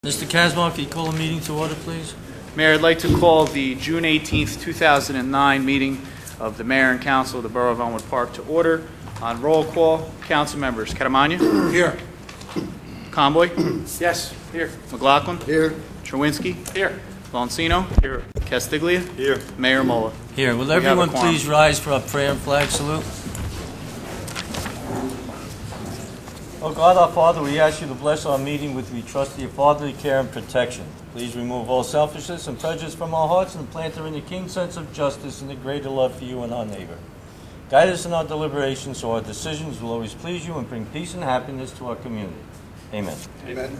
Mr. Casmark, can you call a meeting to order, please? Mayor, I'd like to call the June 18th, 2009 meeting of the Mayor and Council of the Borough of Elmwood Park to order. On roll call, council members: Catamagna? Here. Conboy? Yes, here. McLaughlin? Here. Cherwinski? Here. Lonsino? Here. Castiglia? Here. Mayor Mola. Here. Will We have a everyone quorum. please rise for our prayer and flag salute? Oh God, our Father, we ask you to bless our meeting with we trust your fatherly care and protection. Please remove all selfishness and prejudice from our hearts and plant her in the keen sense of justice and the greater love for you and our neighbor. Guide us in our deliberations so our decisions will always please you and bring peace and happiness to our community. Amen. Amen.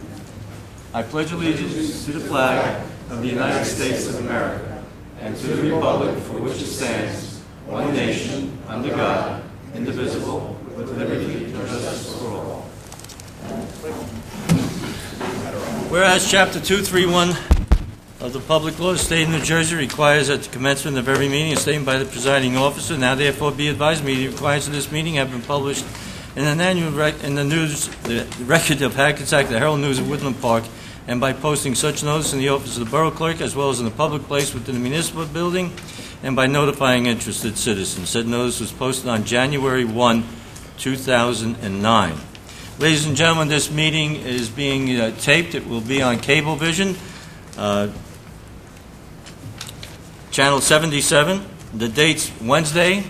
I pledge allegiance to the flag of the United States of America and to the republic for which it stands, one nation, under God, indivisible, with liberty and justice for all. Whereas Chapter 231 of the Public Law of the State of New Jersey requires at the commencement of every meeting a statement by the presiding officer, now therefore be advised, media requirements of this meeting have been published in an annual in the news, the record of Hackensack, the Herald News of Woodland Park, and by posting such notice in the office of the borough clerk as well as in a public place within the municipal building, and by notifying interested citizens. Said notice was posted on January 1, 2009. Ladies and gentlemen, this meeting is being taped. It will be on Cablevision, Channel 77. The date's Wednesday,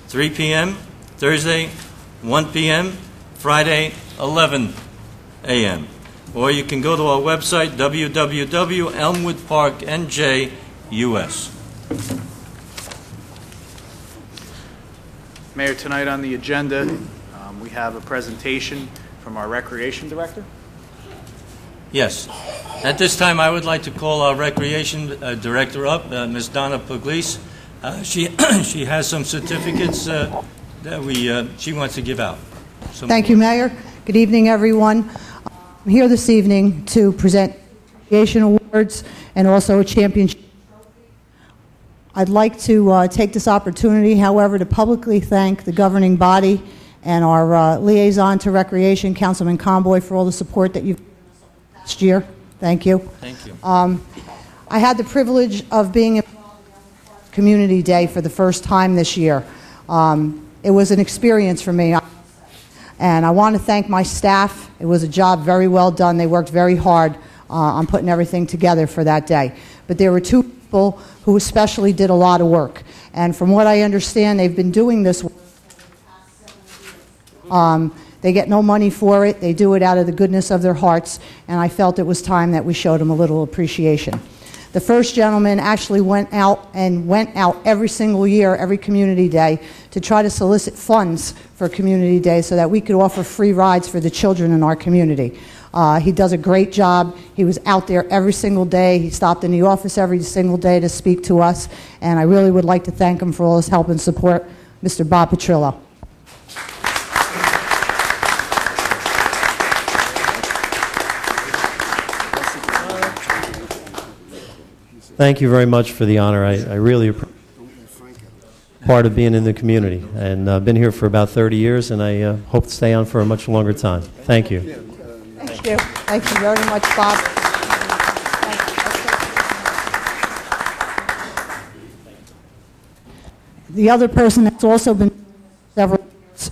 3 p.m., Thursday, 1 p.m., Friday, 11 a.m. Or you can go to our website, www.elmwoodparknj.us. Mayor, tonight on the agenda, we have a presentation from our Recreation Director. Yes. At this time, I would like to call our Recreation Director up, Ms. Donna Pugliese. She has some certificates that she wants to give out. Thank you, Mayor. Good evening, everyone. I'm here this evening to present Recreation Awards and also a championship. I'd like to take this opportunity, however, to publicly thank the governing body and our liaison to Recreation, Councilman Conboy, for all the support that you've given us last year. Thank you. Thank you. I had the privilege of being involved in Community Day for the first time this year. It was an experience for me. And I want to thank my staff. It was a job very well done. They worked very hard on putting everything together for that day. But there were two people who especially did a lot of work. And from what I understand, they've been doing this work. They get no money for it. They do it out of the goodness of their hearts. And I felt it was time that we showed them a little appreciation. The first gentleman actually went out every single year, every Community Day, to try to solicit funds for Community Day so that we could offer free rides for the children in our community. He does a great job. He was out there every single day. He stopped in the office every single day to speak to us, and I really would like to thank him for all his help and support, Mr. Bob Petrillo. Thank you very much for the honor. I really appreciate part of being in the community. And I've been here for about 30 years, and I hope to stay on for a much longer time. Thank you. Thank you. Thank you very much, Bob. The other person that's also been several years,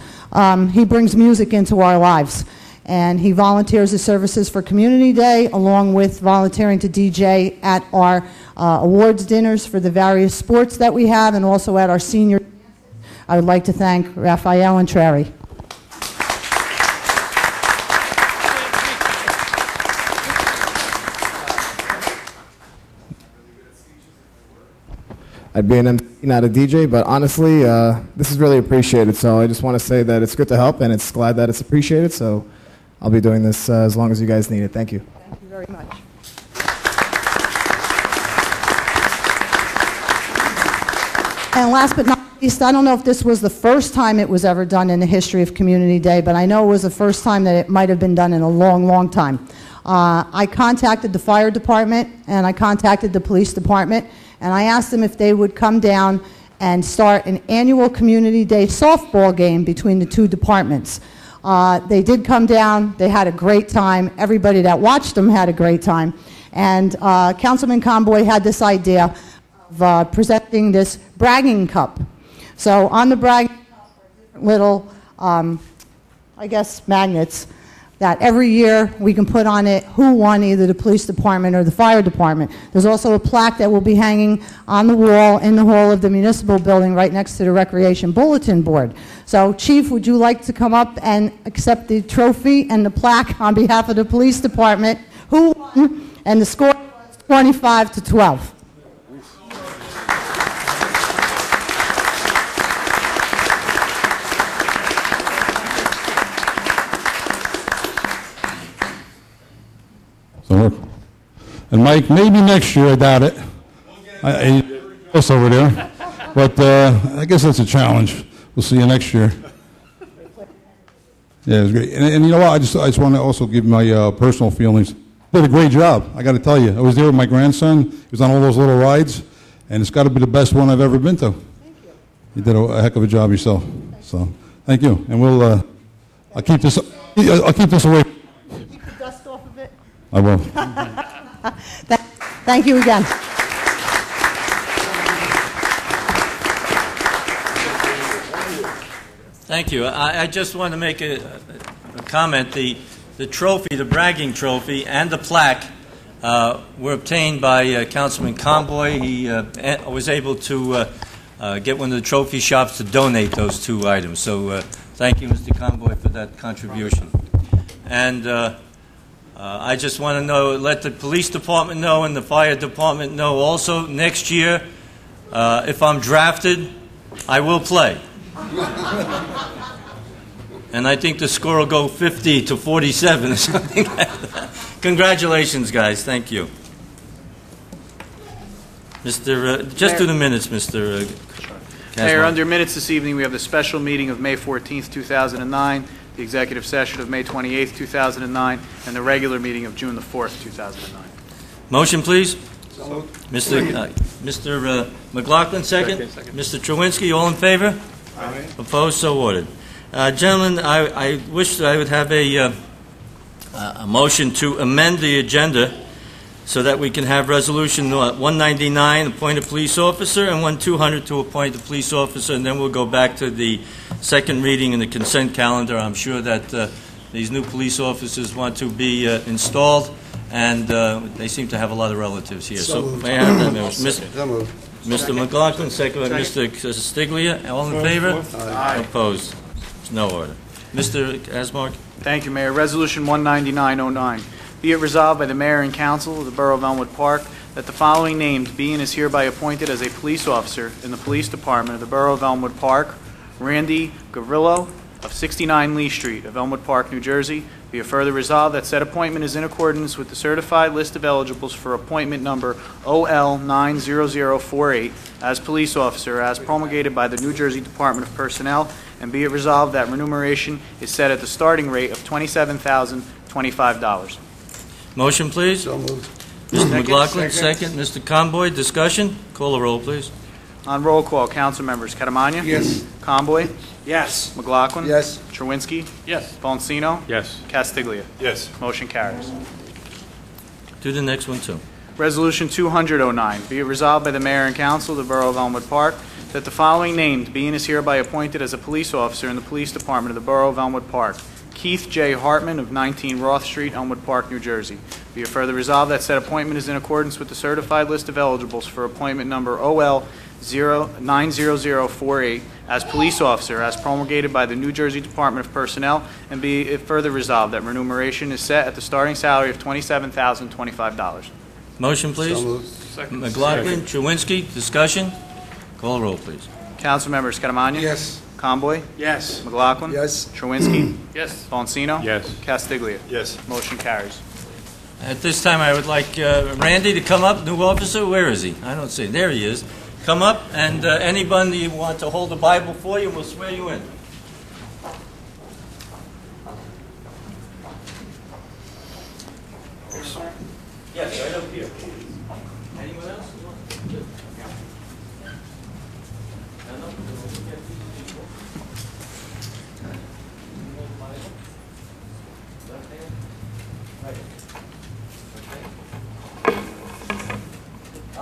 he brings music into our lives. And he volunteers his services for Community Day, along with volunteering to DJ at our awards dinners for the various sports that we have, and also at our senior. I would like to thank Raphael and Trary. I'd be an MC, not a DJ, but honestly, this is really appreciated, so I just want to say that it's good to help, and it's glad that it's appreciated, so I'll be doing this as long as you guys need it. Thank you. Thank you very much. And last but not least, I don't know if this was the first time it was ever done in the history of Community Day, but I know it was the first time that it might have been done in a long, long time. I contacted the fire department, and I contacted the police department, and I asked them if they would come down and start an annual Community Day softball game between the two departments. They did come down. They had a great time. Everybody that watched them had a great time. And Councilman Conboy had this idea of presenting this bragging cup. So on the bragging cup are little, I guess, magnets that every year we can put on it who won either the police department or the fire department. There's also a plaque that will be hanging on the wall in the hall of the municipal building right next to the recreation bulletin board. So, Chief, would you like to come up and accept the trophy and the plaque on behalf of the police department? Who won? And the score was 25-12. And Mike, maybe next year, I doubt it. Close over there. But I guess that's a challenge. We'll see you next year. Yeah, it was great. And you know what? I just want to also give my personal feelings. Did a great job, I got to tell you. I was there with my grandson. He was on all those little rides, and it's got to be the best one I've ever been to. Thank you. You did a heck of a job yourself. So, thank you. And we'll, I'll keep this away. Keep the dust off of it. I will. Thank you again. Thank you. I just want to make a comment. The trophy, the bragging trophy, and the plaque were obtained by Councilman Conboy. He was able to get one of the trophy shops to donate those two items. So thank you, Mr. Conboy, for that contribution. And I just want to let the police department know and the fire department know also next year, if I'm drafted, I will play. And I think the score will go 50-47 or something like that. Congratulations, guys. Thank you. Just do the minutes, Mr. Mayor, under minutes this evening, we have the special meeting of May 14th, 2009, the executive session of May 28th, 2009, and the regular meeting of June the 4th, 2009. Motion, please. Mr. McLaughlin, second. Mr. Trowinski, all in favor? Aye. Opposed? So ordered. Gentlemen, I wish that I would have a motion to amend the agenda so that we can have resolution 199, appoint a police officer, and 1200 to appoint a police officer, and then we'll go back to the second reading in the consent calendar. I'm sure that these new police officers want to be installed, and they seem to have a lot of relatives here. So may I have that motion? Mr. McLaughlin, second by Mr. Castiglia. All in favor? Aye. Opposed? No order. Mr. Asmark? Thank you, Mayor. Resolution 19909. Be it resolved by the Mayor and Council of the Borough of Elmwood Park that the following named be and is hereby appointed as a police officer in the Police Department of the Borough of Elmwood Park: Randy Gavrillo of 69 Lee Street of Elmwood Park, New Jersey. Be it further resolved that said appointment is in accordance with the certified list of eligibles for appointment number OL 90048 as police officer as promulgated by the New Jersey Department of Personnel, and be it resolved that remuneration is set at the starting rate of $27,025. Motion, please. So moved. Mr. McLaughlin, second. Mr. Conboy, discussion? Call the roll, please. On roll call, council members: Catamagna? Yes. Conboy? Yes. McLaughlin? Yes. Trowinski? Yes. Bonsino? Yes. Castiglia? Yes. Motion carries. Do the next one, too. Resolution 20009. Be it resolved by the Mayor and Council of the Borough of Elmwood Park that the following named be and is hereby appointed as a police officer in the Police Department of the Borough of Elmwood Park: Keith J. Hartman of 19 Roth Street, Elmwood Park, New Jersey. Be it further resolved that said appointment is in accordance with the certified list of eligibles for appointment number OL 90048 as police officer as promulgated by the New Jersey Department of Personnel, and be it further resolved that remuneration is set at the starting salary of $27,025. Motion, please. So moved. McLaughlin, Chewinski, discussion? Call the roll, please. Council members: Catamagna? Yes. Conboy? Yes. McLaughlin? Yes. Trowinski? Yes. Bonsino? Yes. Castiglia? Yes. Motion carries. At this time, I would like Randy to come up, new officer. Where is he? I don't see him. There he is. Come up, and anybody you want to hold the Bible for you, we'll swear you in. Yes, right up here. Anyone else?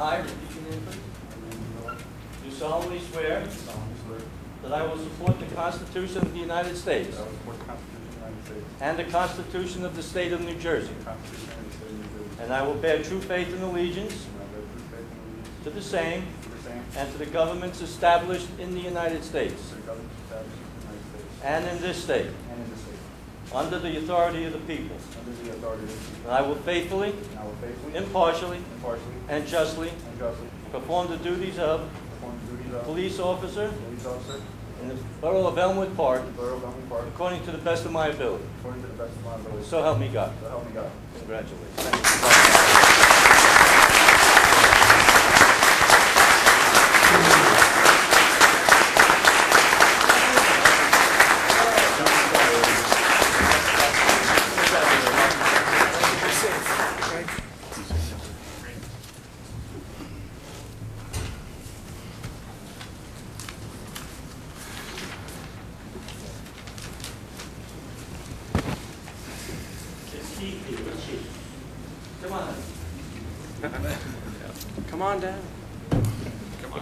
I, repeat your name, please. Do solemnly swear that I will support the Constitution of the United States and the Constitution of the State of New Jersey, and I will bear true faith and allegiance to the same and to the governments established in the United States and in this state, under the authority of the people. And I will faithfully, impartially, and justly perform the duties of police officer in the Borough of Elmwood Park according to the best of my ability. So help me God. Congratulations. Come on. Come on down. Come on.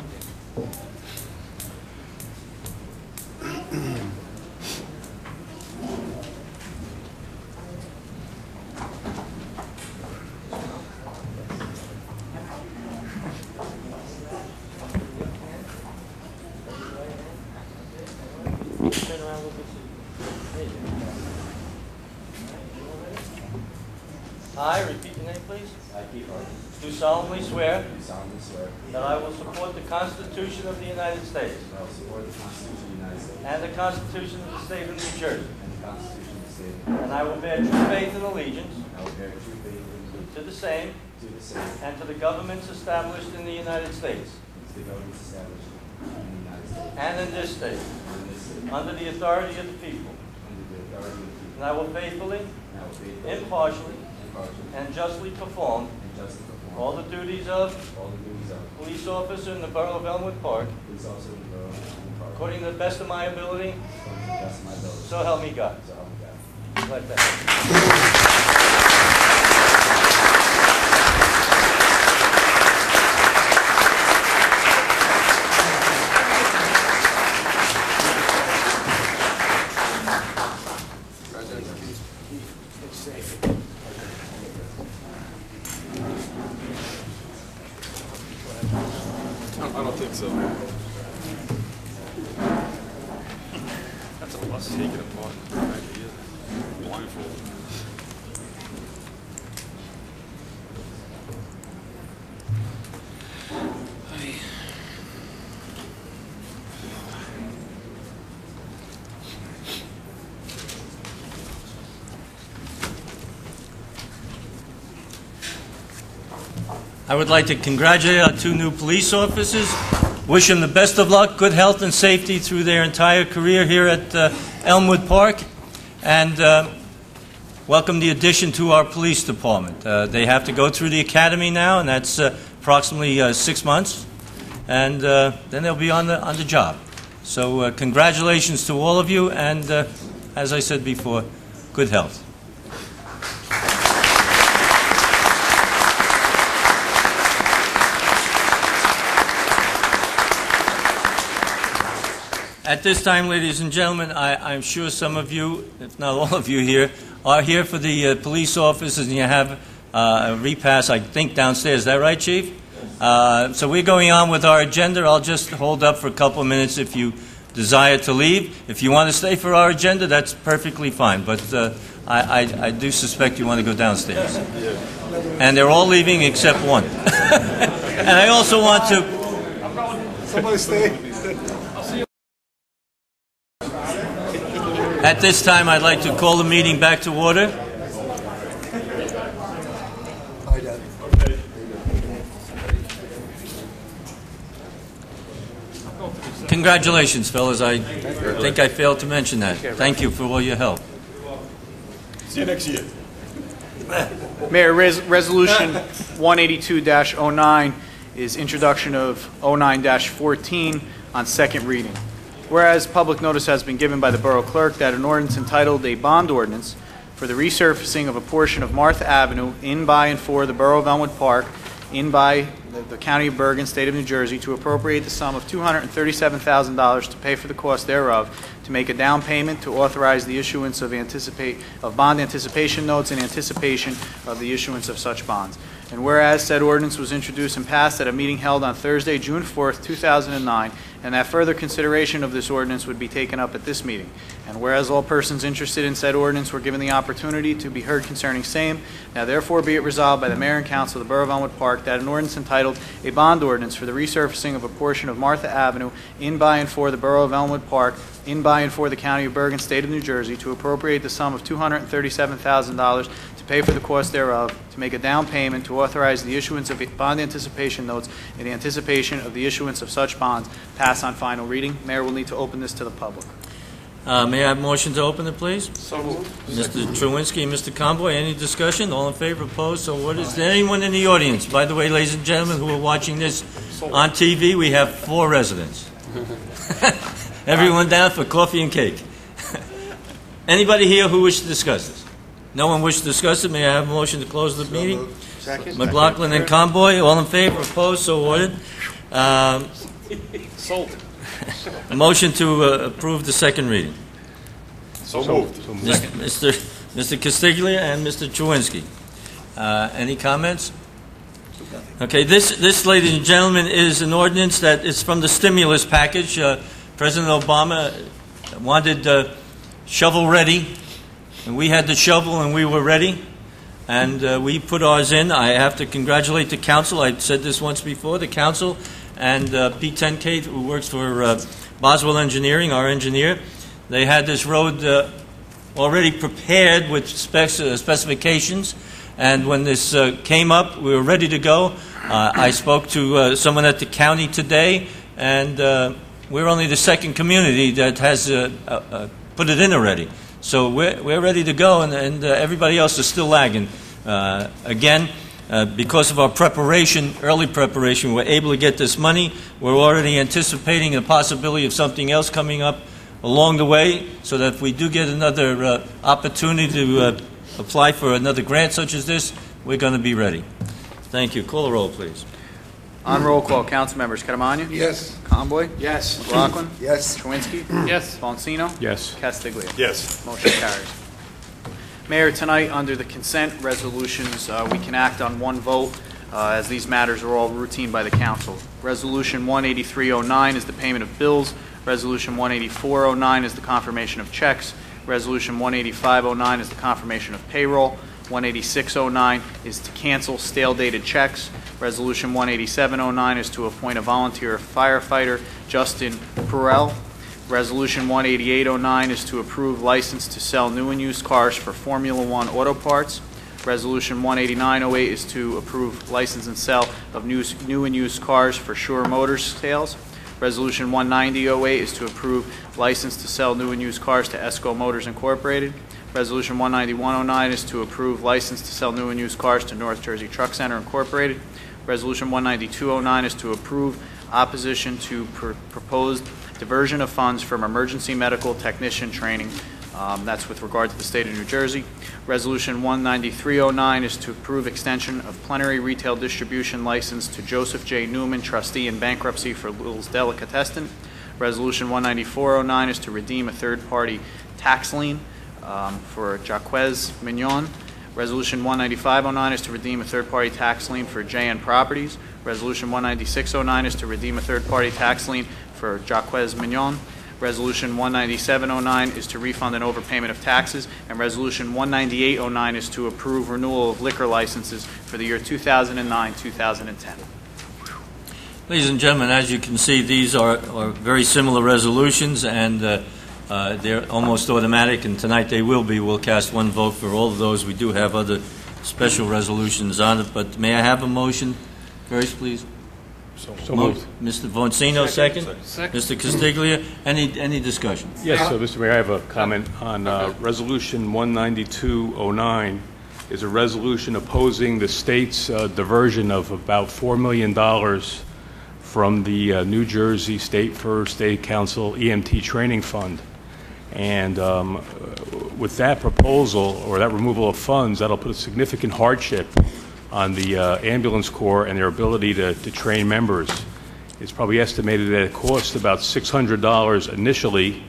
Turn around, look at you. I, repeat your name, please. I, Keith Harvey, Do solemnly swear do solemnly swear that I will support the Constitution of the United States that I will support the Constitution of the United States and the Constitution of the State of New Jersey, and the Constitution of the State of New Jersey. and I will bear true faith and allegiance I will bear true faith and allegiance to the same to the same and to the governments established in the United States and to the governments established in the United States and in this state, and in this state, under the authority of the people. under the authority of the people. And I will faithfully, And I will faithfully, impartially, impartially, and justly perform and justly perform all the duties of all the duties of police officer in the Borough of Elmwood Park police officer in the Borough of Elmwood Park according to the best of my ability. according to the best of my ability. So help me God. So help me God. Like that. I don't think so. That's a bus taking apart. Blindfold. I would like to congratulate our two new police officers, wish them the best of luck, good health and safety through their entire career here at Elmwood Park, and welcome the addition to our police department. They have to go through the academy now, and that's approximately 6 months, and then they'll be on the job. So congratulations to all of you, and as I said before, good health. At this time, ladies and gentlemen, I'm sure some of you, if not all of you here, are here for the police officers, and you have a repass, I think, downstairs. Is that right, Chief? So we're going on with our agenda. I'll just hold up for a couple of minutes if you desire to leave. If you want to stay for our agenda, that's perfectly fine. But I do suspect you want to go downstairs. And they're all leaving except one. And I also want to... Somebody stay. At this time, I'd like to call the meeting back to order. Congratulations, fellas. I think I failed to mention that. Thank you for all your help. See you next year. Mayor, Resolution 182-09 is introduction of 09-14 on second reading. Whereas public notice has been given by the Borough Clerk that an ordinance entitled a bond ordinance for the resurfacing of a portion of Martha Avenue in, by, and for the Borough of Elmwood Park in by the County of Bergen, State of New Jersey, to appropriate the sum of $237,000 to pay for the cost thereof, to make a down payment, to authorize the issuance of bond anticipation notes in anticipation of the issuance of such bonds. And whereas said ordinance was introduced and passed at a meeting held on Thursday, June 4th, 2009, and that further consideration of this ordinance would be taken up at this meeting. And whereas all persons interested in said ordinance were given the opportunity to be heard concerning same, now therefore be it resolved by the Mayor and Council of the Borough of Elmwood Park that an ordinance entitled A Bond Ordinance for the Resurfacing of a Portion of Martha Avenue in by and for the Borough of Elmwood Park, in by and for the County of Bergen, State of New Jersey, to appropriate the sum of $237,000 to pay for the cost thereof, to make a down payment, to authorize the issuance of bond anticipation notes in anticipation of the issuance of such bonds, pass on final reading. Mayor will need to open this to the public. May I have a motion to open it, please? So moved. Mr. Truinsky and Mr. Conboy, any discussion? All in favor, opposed, so ordered. Is there anyone in the audience? By the way, ladies and gentlemen who are watching this on TV, we have 4 residents. Everyone down for coffee and cake. Anybody here who wishes to discuss this? No one wishes to discuss it. May I have a motion to close the meeting? Second. McLaughlin and Conboy, all in favor, opposed, so ordered. Sold. A motion to approve the second reading. So moved. Mr. Castiglia and Mr. Truinsky. Any comments? Okay, this, ladies and gentlemen, is an ordinance that is from the stimulus package. President Obama wanted shovel-ready, and we had the shovel and we were ready, and we put ours in. I have to congratulate the council. I said this once before. The council and Pete Tenkate, who works for Boswell Engineering, our engineer, they had this road already prepared with specifications, and when this came up, we were ready to go. I spoke to someone at the county today, and we're only the second community that has put it in already. So we're ready to go, and everybody else is still lagging. Again, because of our preparation, early preparation, we're able to get this money. We're already anticipating the possibility of something else coming up along the way, so that if we do get another opportunity to apply for another grant such as this, we're going to be ready. Thank you. Call the roll, please. On roll call, council members: Catamagna? Yes. Conboy? Yes. McLaughlin? Yes. Truinsky? Yes. Bonsino? Yes. Castiglia? Yes. Motion carries. Mayor, tonight, under the consent resolutions, we can act on one vote, as these matters are all routine by the council. Resolution 18309 is the payment of bills. Resolution 18409 is the confirmation of checks. Resolution 18509 is the confirmation of payroll. 18609 is to cancel stale-dated checks. Resolution 18709 is to appoint a volunteer firefighter, Justin Perel. Resolution 18809 is to approve license to sell new and used cars for Formula One auto parts. Resolution 18908 is to approve license and sell of new and used cars for Sure Motors sales. Resolution 19008 is to approve license to sell new and used cars to Esco Motors Incorporated. Resolution 19109 is to approve license to sell new and used cars to North Jersey Truck Center Incorporated. Resolution 19209 is to approve opposition to proposed diversion of funds from emergency medical technician training. That's with regard to the state of New Jersey. Resolution 19309 is to approve extension of plenary retail distribution license to Joseph J. Newman, trustee in bankruptcy for Little's Delicatessen. Resolution 19409 is to redeem a third-party tax lien for Jaquez Mignon. Resolution 19509 is to redeem a third-party tax lien for JN Properties. Resolution 19609 is to redeem a third-party tax lien for Jaquez Mignon. Resolution 19709 is to refund an overpayment of taxes, and Resolution 19809 is to approve renewal of liquor licenses for the year 2009-2010. Ladies and gentlemen, as you can see, these are very similar resolutions, and they're almost automatic, and tonight they will be. We'll cast one vote for all of those. We do have other special resolutions on it, but may I have a motion first, please? So moved. Mr. Bonsino, second. Mr. Castiglia, any discussion? Yes, Mr. Mayor, I have a comment on Resolution 19209. Is a resolution opposing the state's diversion of about $4 million from the New Jersey State First State Council EMT Training Fund. And with that proposal, or that removal of funds, that'll put a significant hardship on the ambulance corps and their ability to train members. It's probably estimated that it costs about $600 initially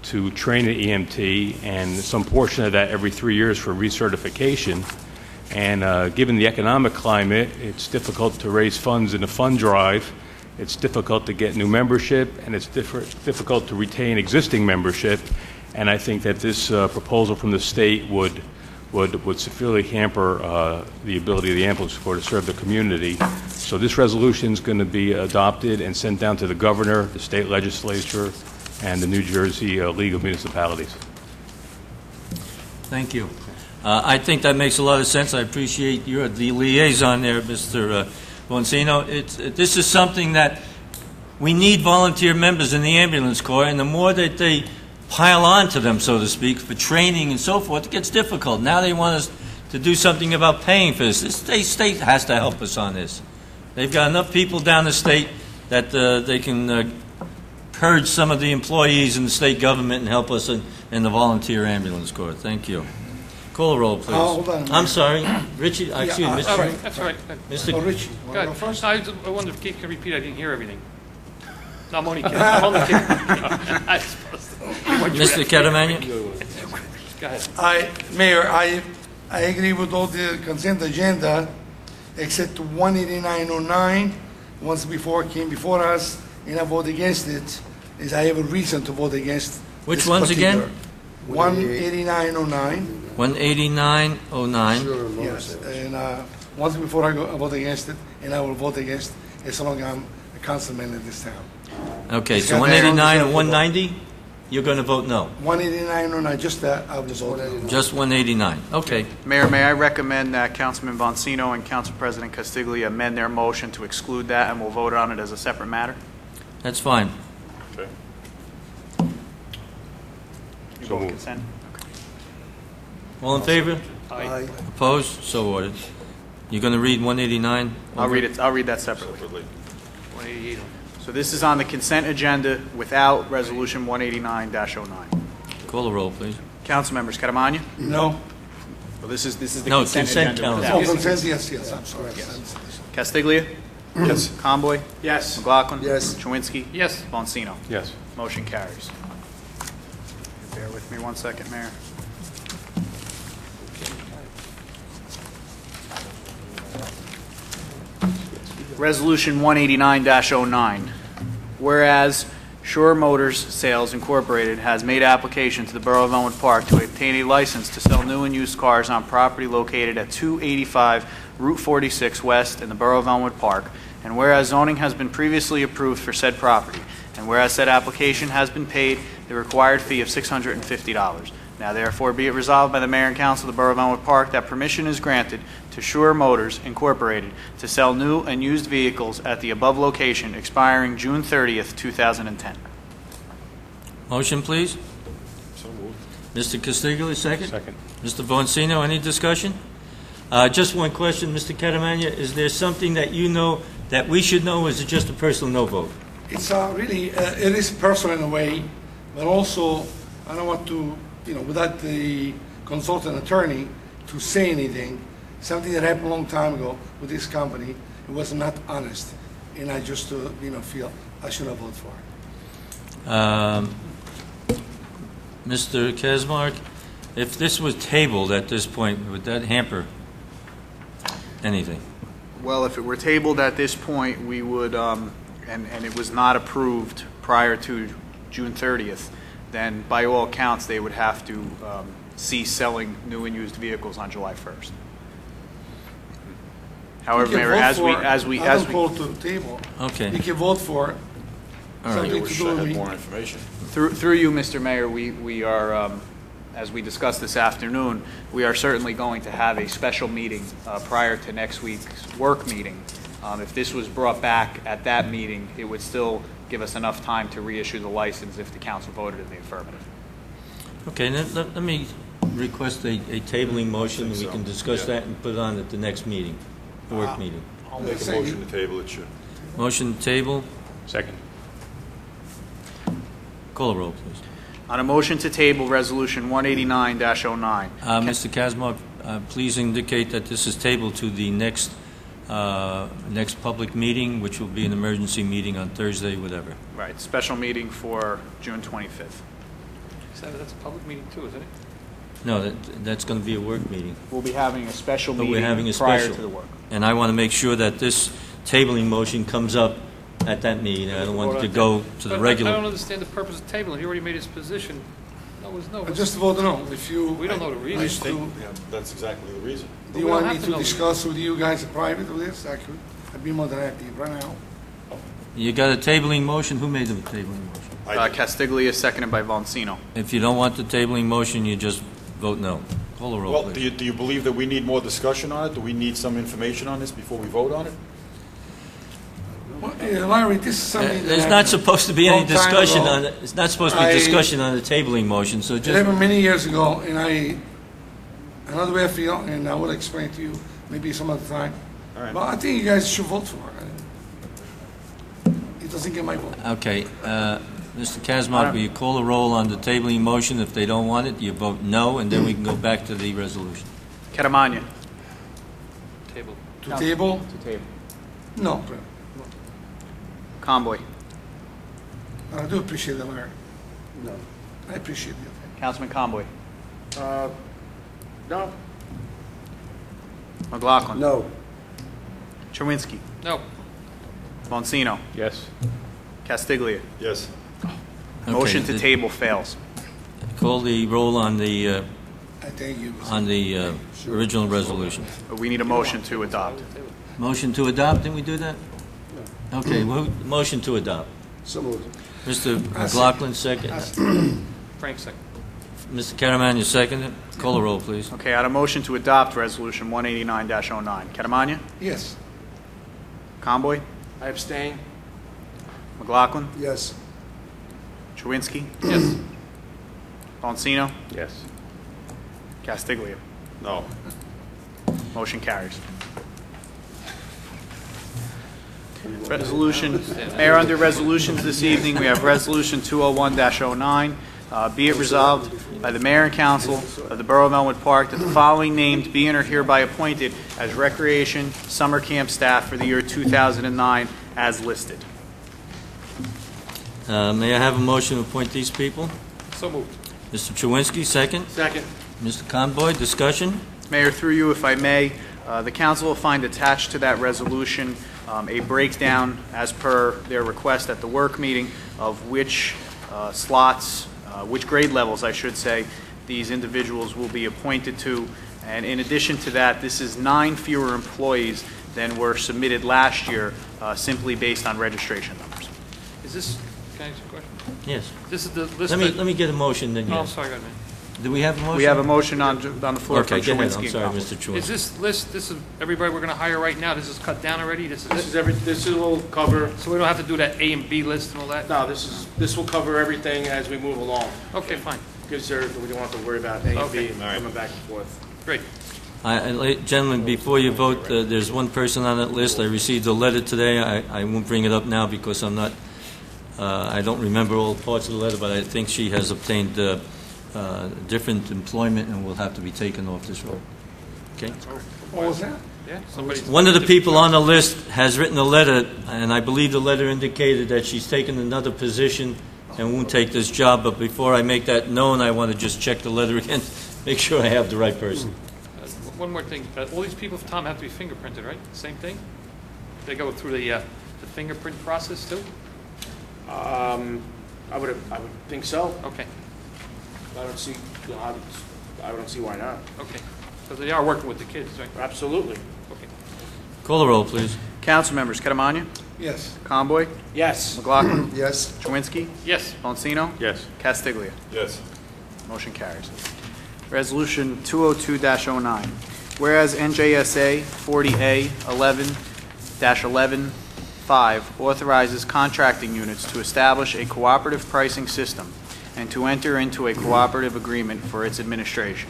to train an EMT, and some portion of that every 3 years for recertification. And given the economic climate, it's difficult to raise funds in a fund drive. It's difficult to get new membership, and it's difficult to retain existing membership. And I think that this proposal from the state would severely hamper the ability of the ambulance corps to serve the community. So this resolution is going to be adopted and sent down to the governor, the state legislature, and the New Jersey League of Municipalities. Thank you. I think that makes a lot of sense. I appreciate the liaison there, Mr. Boncino. This is something that we need volunteer members in the ambulance corps, and the more that they pile on to them, so to speak, for training and so forth, it gets difficult. Now they want us to do something about paying for this. The state has to help us on this. They've got enough people down the state that they can purge some of the employees in the state government and help us in the volunteer ambulance corps. Thank you. Call a roll, please. Hold on. I'm sorry, Richie. Excuse me, Mr. All right, that's all right. Mr. Oh, Richie, Go want to go ahead. first? No, I wonder if Keith can repeat. I didn't hear everything. No, I'm only kidding. I'm only kidding. I supposed to. Mr. Catamagna? Go ahead. Mayor, I agree with all the consent agenda except 18909. Once before came before us, and I vote against it. Is I have a reason to vote against. Which this ones again? particular. 18909. 18909. Yes, and once before I vote against it, and I will vote against as long as I'm a councilman in this town. Okay, It's so got 189 that and 190, you're going to vote no. 18909, just that, I will vote no. Just 189. Okay. Mayor, may I recommend that Councilman Boncino and Council President Castiglia amend their motion to exclude that, and we'll vote on it as a separate matter? That's fine. Okay. You So vote moved. consent? All in favor? Aye. Opposed? So ordered. You're going to read 189? I'll read it. I'll read that separately. Separately. 188. So this is on the consent agenda without Resolution 189-09. Call the roll, please. Council members, Catamagna? No? Well, this is the No, consent consent agenda. calendar. Oh, without. consent, yes, I'm sorry. Castiglia? Yes. Conboy? Yes. McLaughlin? Yes. Chawinski? Yes. Boncino? Yes. Motion carries. Bear with me 1 second, Mayor. Resolution 189-09. Whereas Shore Motors Sales Incorporated has made application to the Borough of Elmwood Park to obtain a license to sell new and used cars on property located at 285 Route 46 West in the Borough of Elmwood Park, and whereas zoning has been previously approved for said property, and whereas said application has been paid the required fee of $650. Now therefore be it resolved by the Mayor and Council of the Borough of Elmwood Park that permission is granted to Shore Motors Incorporated to sell new and used vehicles at the above location expiring June 30th, 2010. Motion, please. So moved. Mr. Castiglia, second. Second. Mr. Boncino, any discussion? Just one question, Mr. Catamagna. Is there something that you know that we should know, or is it just a personal no vote? It's really, it is personal in a way, but also, I don't want to, without the consultant attorney to say anything, something that happened a long time ago with this company, it was not honest, and I just, feel I should have voted for it. Mr. Kesmark, if this was tabled at this point, would that hamper anything? Well, if it were tabled at this point, we would, and it was not approved prior to June 30th, then by all accounts, they would have to cease selling new and used vehicles on July 1st. However, You can Mayor, vote as we, for it. as we, I as don't we, call it to the table. Okay. You can vote for it. All right. I Something to wish do I with had me. more information. through you, Mr. Mayor, we are, as we discussed this afternoon, we are certainly going to have a special meeting prior to next week's work meeting. If this was brought back at that meeting, it would still give us enough time to reissue the license if the council voted in the affirmative. Okay, let me request a tabling motion, and we so. can discuss Yeah. that and put it on at the next meeting, the work meeting. I'll make a motion to table it, sure. Motion to table. Second. Call the roll, please. On a motion to table Resolution 189-09. Mr. Kesmark, please indicate that this is tabled to the next public meeting, which will be an emergency meeting on Thursday, whatever. Right, special meeting for June 25th. That's a public meeting too, isn't it? No, that's going to be a work meeting. We'll be having a special But meeting we're having a prior special. to the work. And I want to make sure that this tabling motion comes up at that meeting. I don't want it to go to the But regular. I don't understand the purpose of tabling. He already made his position. No. Just vote no. If you. We don't know the reason. Used to- Yeah, that's exactly the reason. Do you We don't want me have to to know the discuss with you guys in private of this? I'd be more than happy right now. You got a tabling motion? Who made the tabling motion? Castiglia, seconded by Valentino. If you don't want the tabling motion, you just vote no. Call the roll, Well, please. do you believe that we need more discussion on it? Do we need some information on this before we vote on it? Well, Larry, this is something that There's not happened supposed to be any long time discussion ago. on it. It's not supposed to be I- discussion on the tabling motion, so It just, happened many years ago, and another way I feel, and I will explain to you maybe some other time. All right. But I think you guys should vote for it. It doesn't get my vote. okay. Mr. Kazmark, will you call the roll on the tabling motion? If they don't want it, you vote no, and then we can go back to the resolution. Catamagna. Table. To table? To table. No. Conboy. I do appreciate that, Larry. No. I appreciate it. Councilman Conboy. No. McLaughlin. No. Chernwinski. No. Boncino. Yes. Castiglia. Yes. Motion Okay, to table fails. Call the roll on the I thank you. original resolution. But we need a motion to adopt. Motion to adopt, didn't we do that? Okay, motion to adopt. So moved. Mr. McLaughlin, second. Frank, second. Mr. Karaman, you second it? Call the roll, please. Okay, on a motion to adopt Resolution 189-09. Catamagna. Yes. Conboy. I abstain. McLaughlin. Yes. Chernwinski. Yes. Boncino. Yes. Castiglia. No. Motion carries. Resolution, Mayor, under resolutions this evening, we have Resolution 201-09. Be it resolved by the Mayor and Council of the Borough of Elmwood Park that the following named be and are hereby appointed as recreation summer camp staff for the year 2009 as listed. May I have a motion to appoint these people? So moved. Mr. Chewinski, second. Second. Mr. Conboy, discussion? Mayor, through you, if I may, the council will find attached to that resolution a breakdown, as per their request at the work meeting, of which slots, which grade levels, I should say, these individuals will be appointed to. And in addition to that, this is 9 fewer employees than were submitted last year, simply based on registration numbers. Is this, can I ask you a question? Yes. This is the list Let me get a motion, then Oh, I'm yes. sorry, go ahead, man. Do we have a motion? We have a motion on the floor Okay, from go ahead. Chewinski I'm and sorry, Conley. Mr. Is Chewinski. this list, this is everybody we're going to hire right now, this is cut down already? This This is is it? this will cover. So we don't have to do that A and B list and all that? No, this will cover everything as we move along. Okay, fine. Because we don't have to worry about A and Okay. B coming back and forth. Great. Gentlemen, before you vote, there's one person on that list. I received a letter today. I won't bring it up now because I'm not, I don't remember all parts of the letter, but I think she has obtained different employment and will have to be taken off this road. Okay? What was that? Yeah, somebody's... One of the people on the list has written a letter, and I believe the letter indicated that she's taken another position and won't take this job. But before I make that known, I want to just check the letter again, make sure I have the right person. One more thing. All these people, Tom, have to be fingerprinted, right? Same thing? They go through the fingerprint process too? I would think so. Okay, I don't see, I don't see why not. okay. So they are working with the kids, right? Absolutely. Okay. Call the roll, please. Council members, Catamagna, Yes. Conboy, Yes. McLaughlin, Yes. Chewinski, Yes. Boncino, Yes. Castiglia. Yes. Motion carries. Resolution 202-09. Whereas NJSA 40A 11-11-5 authorizes contracting units to establish a cooperative pricing system and to enter into a cooperative agreement for its administration.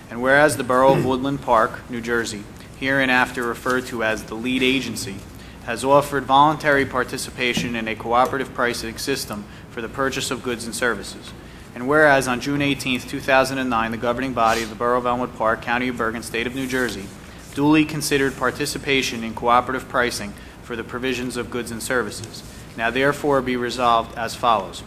And whereas the Borough of Woodland Park, New Jersey, hereinafter referred to as the lead agency, has offered voluntary participation in a cooperative pricing system for the purchase of goods and services. And whereas on June 18, 2009, the governing body of the Borough of Elmwood Park, County of Bergen, State of New Jersey, duly considered participation in cooperative pricing for the provisions of goods and services. Now therefore be resolved as follows.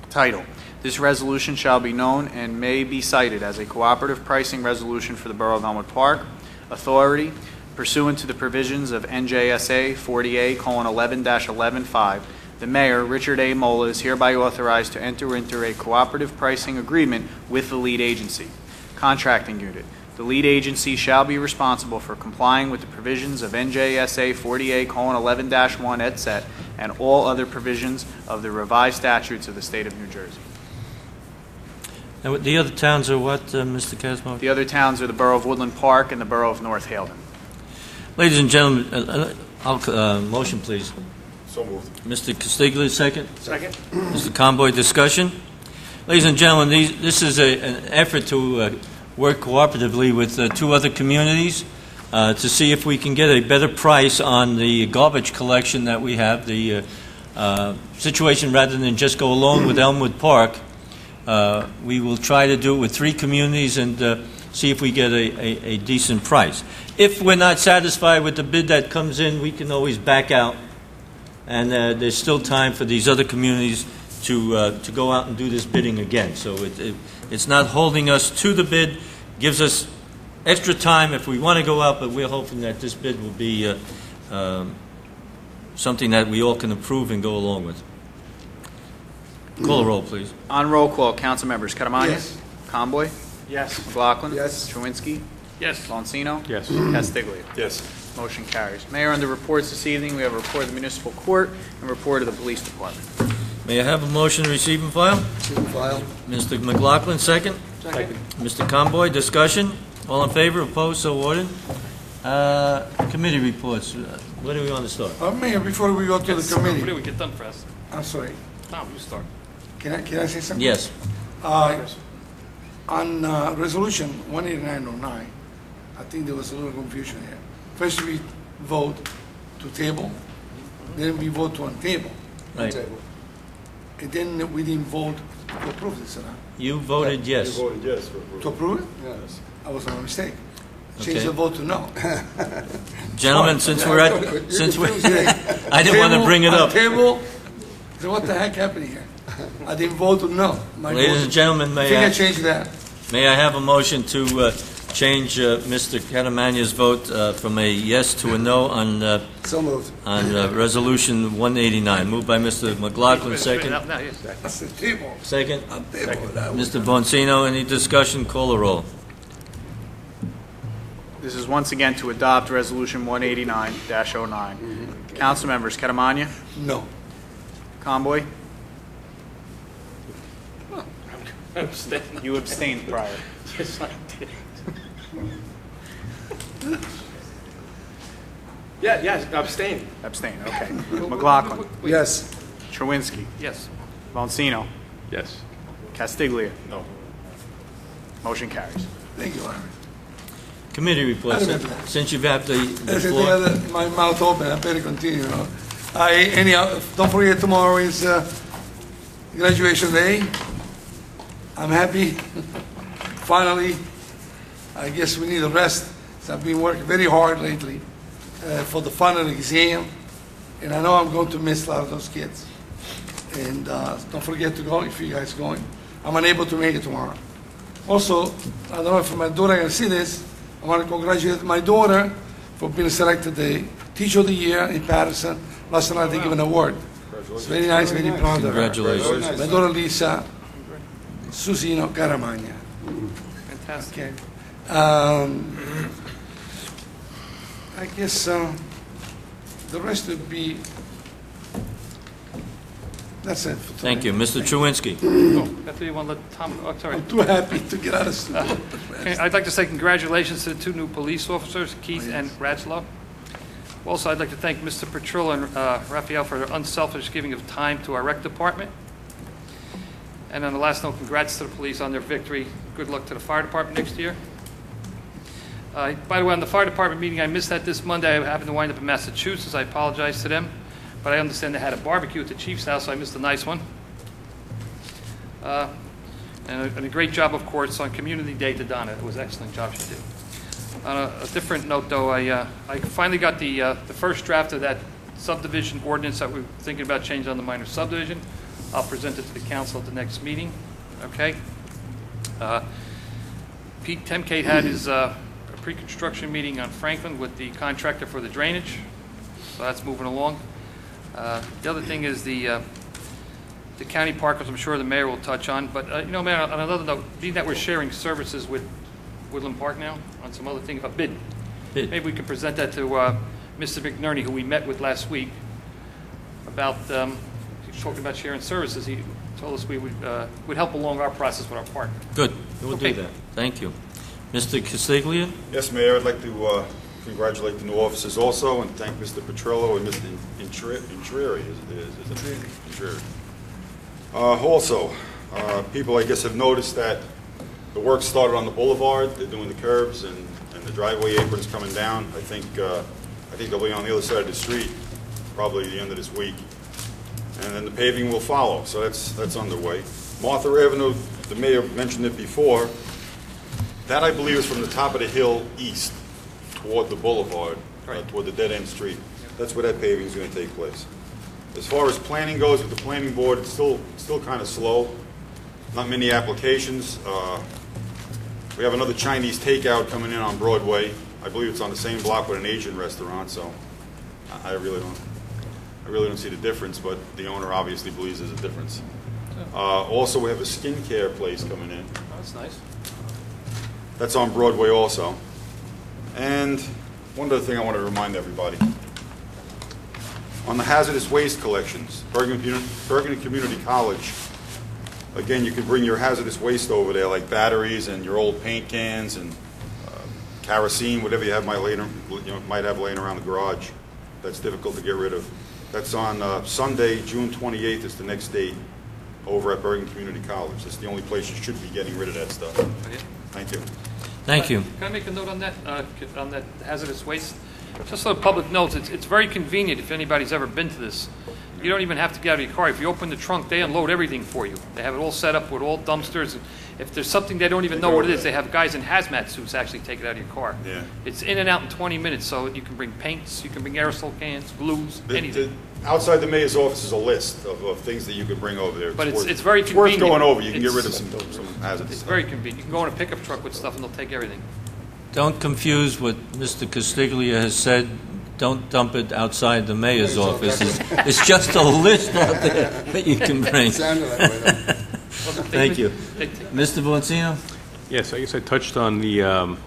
Title: This resolution shall be known and may be cited as a cooperative pricing resolution for the Borough of Elmwood Park. Authority: Pursuant to the provisions of NJSA 40A:11-11-5, the Mayor, Richard A. Mola, is hereby authorized to enter into a cooperative pricing agreement with the lead agency. Contracting unit: The lead agency shall be responsible for complying with the provisions of NJSA 40A:11-1 et set and all other provisions of the revised statutes of the State of New Jersey. And the other towns are what, Mr. Casmo? The other towns are the Borough of Woodland Park and the Borough of North Haledon. Ladies and gentlemen, motion, please. So moved. Mr. Castiglia, second. Second. Mr. Conboy, discussion. Ladies and gentlemen, this is an effort to work cooperatively with two other communities to see if we can get a better price on the garbage collection that we have, the situation rather than just go along with Elmwood Park. We will try to do it with three communities and see if we get a decent price. If we're not satisfied with the bid that comes in, we can always back out, and there's still time for these other communities to go out and do this bidding again. So it's not holding us to the bid, gives us extra time if we want to go out, but we're hoping that this bid will be something that we all can approve and go along with. Call a roll, please. On roll call, council members: Catamagna? Yes. Conboy? Yes. McLaughlin? Yes. Chewinski? Yes. Bonsino? Yes. Castiglia? Yes. Motion carries. Mayor, under reports this evening, we have a report of the municipal court and a report of the police department. May I have a motion to receive and file? File. Mr. McLaughlin, second. Second. Mr. Conboy, discussion. All in favor, opposed, so ordered. Committee reports. Where do we want to start? Mayor, before we go to the What do committee, we get done fast? I'm sorry, Tom, you start. can I say something? Yes. On resolution 18909, I think there was a little confusion here. First we vote to table, then we vote to untable. Right. And then we didn't vote to approve this, or not? You voted You yes. voted yes for To approval. approve it? Yes. I was on a mistake. Change Okay. the vote to no. Gentlemen, since we're at, since we, I didn't want to bring it up. Table, so what the heck happened here? I didn't vote to no. My Ladies vote- and gentlemen, I may think I I, changed that. may I have a motion to change Mr. Catamagna's vote from a yes to a no on So moved. Resolution 189? Moved by Mr. McLaughlin, second. Now, yes. That's the table. Second. On table. That was- Mr. Bonsino, any discussion? Call a roll. This is once again to adopt Resolution 189-09. Council members: Catamagna? No. Conboy? Abstain. You abstained prior. Yes, I did. Yeah, yes, abstain. Abstain, okay. McLaughlin? Yes. Chewinski? Yes. Bonsino? Yes. Castiglia? No. Motion carries. Thank you, Larry. Committee reports. I remember that. Since you've had the I said, floor. my mouth open, I better continue. Anyhow, don't forget tomorrow is graduation day. I'm happy. Finally, I guess we need a rest. So I've been working very hard lately for the final exam, and I know I'm going to miss a lot of those kids. And don't forget to go if you guys are going. I'm unable to make it tomorrow. Also, I don't know if my daughter can see this. I want to congratulate my daughter for being selected the Teacher of the Year in Patterson. Last night they gave an award. It's very nice, very proud of her. Congratulations. My daughter Lisa Susino Caramagna. Fantastic. Okay. I guess the rest would be. That's it. For Thank you. tonight. Mr. Chewinski. That's what you want to let Tom, oh, sorry. I'm too happy to get out of school. Okay, I'd like to say congratulations to the two new police officers, Keith and Ratzlow. Also, I'd like to thank Mr. Petrillo and Raphael for their unselfish giving of time to our rec department. And on the last note, congrats to the police on their victory. Good luck to the fire department next year. By the way, on the fire department meeting, I missed that this Monday. I happened to wind up in Massachusetts. I apologize to them. But I understand they had a barbecue at the chief's house, so I missed a nice one. And a great job, of course, on Community Day to Donna. It was an excellent job she did. On a different note, though, I finally got the first draft of that subdivision ordinance that we were thinking about changing on the minor subdivision. I'll present it to the council at the next meeting. Okay. Pete Temcate had his pre-construction meeting on Franklin with the contractor for the drainage, so that's moving along. The other thing is the county park, which I'm sure the mayor will touch on. But you know, Mayor, on another note, being that we're sharing services with Woodland Park now on some other thing, a bid. Maybe we can present that to Mr. McNerney, who we met with last week, about he was talking about sharing services. He told us we would help along our process with our partner. Good. We'll do that. Thank you. Mr. Castiglia? Yes, Mayor, I'd like to congratulate the new officers also and thank Mr. Petrillo and Mr. Intrieri. Also, people, I guess, have noticed that the work started on the boulevard. They're doing the curbs and the driveway aprons coming down. I think they'll be on the other side of the street probably at the end of this week. And then the paving will follow, so that's underway. Martha Avenue, the mayor mentioned it before. That, I believe, is from the top of the hill east toward the boulevard, toward the dead-end street. That's where that paving is going to take place. As far as planning goes with the planning board, it's still kind of slow. Not many applications. We have another Chinese takeout coming in on Broadway. I believe it's on the same block with an Asian restaurant, so I really don't see the difference, but the owner obviously believes there's a difference. Also, we have a skincare place coming in. Oh, that's nice. That's on Broadway also. And one other thing I want to remind everybody. On the hazardous waste collections, Bergen Community College, again, you can bring your hazardous waste over there, like batteries and your old paint cans and kerosene, whatever you might have laying around the garage that's difficult to get rid of. That's on Sunday, June 28th is the next date over at Bergen Community College. That's the only place you should be getting rid of that stuff. Okay. Thank you. Thank you. Can I make a note on that hazardous waste? Just so the public knows, it's very convenient if anybody's ever been to this. You don't even have to get out of your car. If you open the trunk, they unload everything for you. They have it all set up with all dumpsters. If there's something they don't even know what it is, they have guys in hazmat suits actually take it out of your car. Yeah. It's in and out in 20 minutes, so you can bring paints, you can bring aerosol cans, glues, anything. Outside the mayor's office is a list of things that you could bring over there. But it's very convenient. It's worth going over. You can get rid of some hazardous It's stuff. very convenient. You can go in a pickup truck with stuff and they'll take everything. Don't confuse what Mr. Castiglia has said. Don't dump it outside the mayor's office. It's just a list out there that you can bring. Thank you. Mr. Valencino? Yes, I guess I touched on the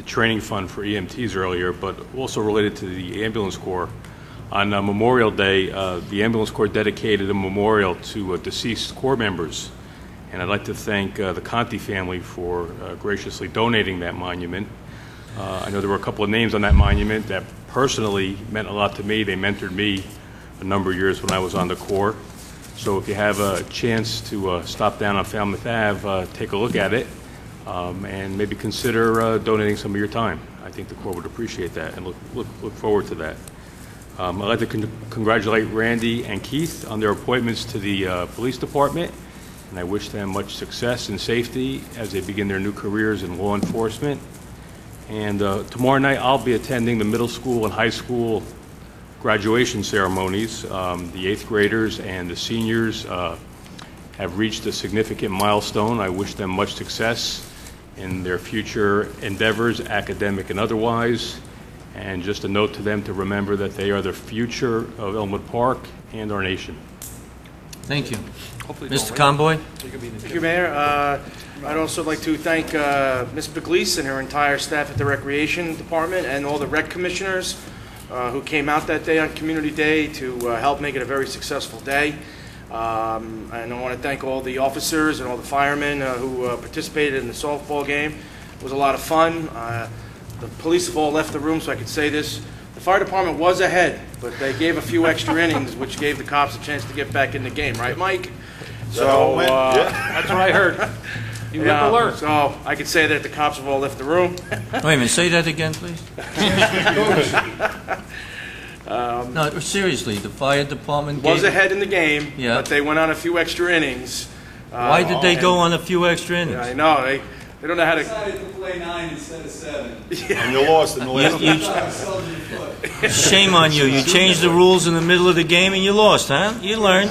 training fund for EMTs earlier, but also related to the ambulance corps. On Memorial Day, the ambulance corps dedicated a memorial to deceased corps members, and I'd like to thank the Conti family for graciously donating that monument. I know there were a couple of names on that monument that personally meant a lot to me. They mentored me a number of years when I was on the Corps. So if you have a chance to stop down on Falmouth Ave, take a look at it, and maybe consider donating some of your time. I think the Corps would appreciate that and look forward to that. I'd like to congratulate Randy and Keith on their appointments to the police department, and I wish them much success and safety as they begin their new careers in law enforcement. And tomorrow night, I'll be attending the middle school and high school graduation ceremonies. The 8th graders and the seniors have reached a significant milestone. I wish them much success in their future endeavors, academic and otherwise. And just a note to them to remember that they are the future of Elmwood Park and our nation. Thank you. Hopefully Mr. Conboy? Thank you, Mayor. I'd also like to thank Ms. Pugliese and her entire staff at the Recreation Department and all the rec commissioners who came out that day on Community Day to help make it a very successful day. And I want to thank all the officers and all the firemen who participated in the softball game. It was a lot of fun. The police have all left the room, so I could say this. The fire department was ahead, but they gave a few extra innings, which gave the cops a chance to get back in the game. Right, Mike? So That's what I heard. You never learn. So I could say that the cops have all left the room. Wait a minute, say that again, please. No, seriously, the fire department was ahead in the game, Yeah. but they went on a few extra innings Why did they go on a few extra Yeah, innings? I know, they don't know how to... decided to play 9 instead of 7. And you lost in the last Shame on you. You changed the rules in the middle of the game and you lost, huh? You learned.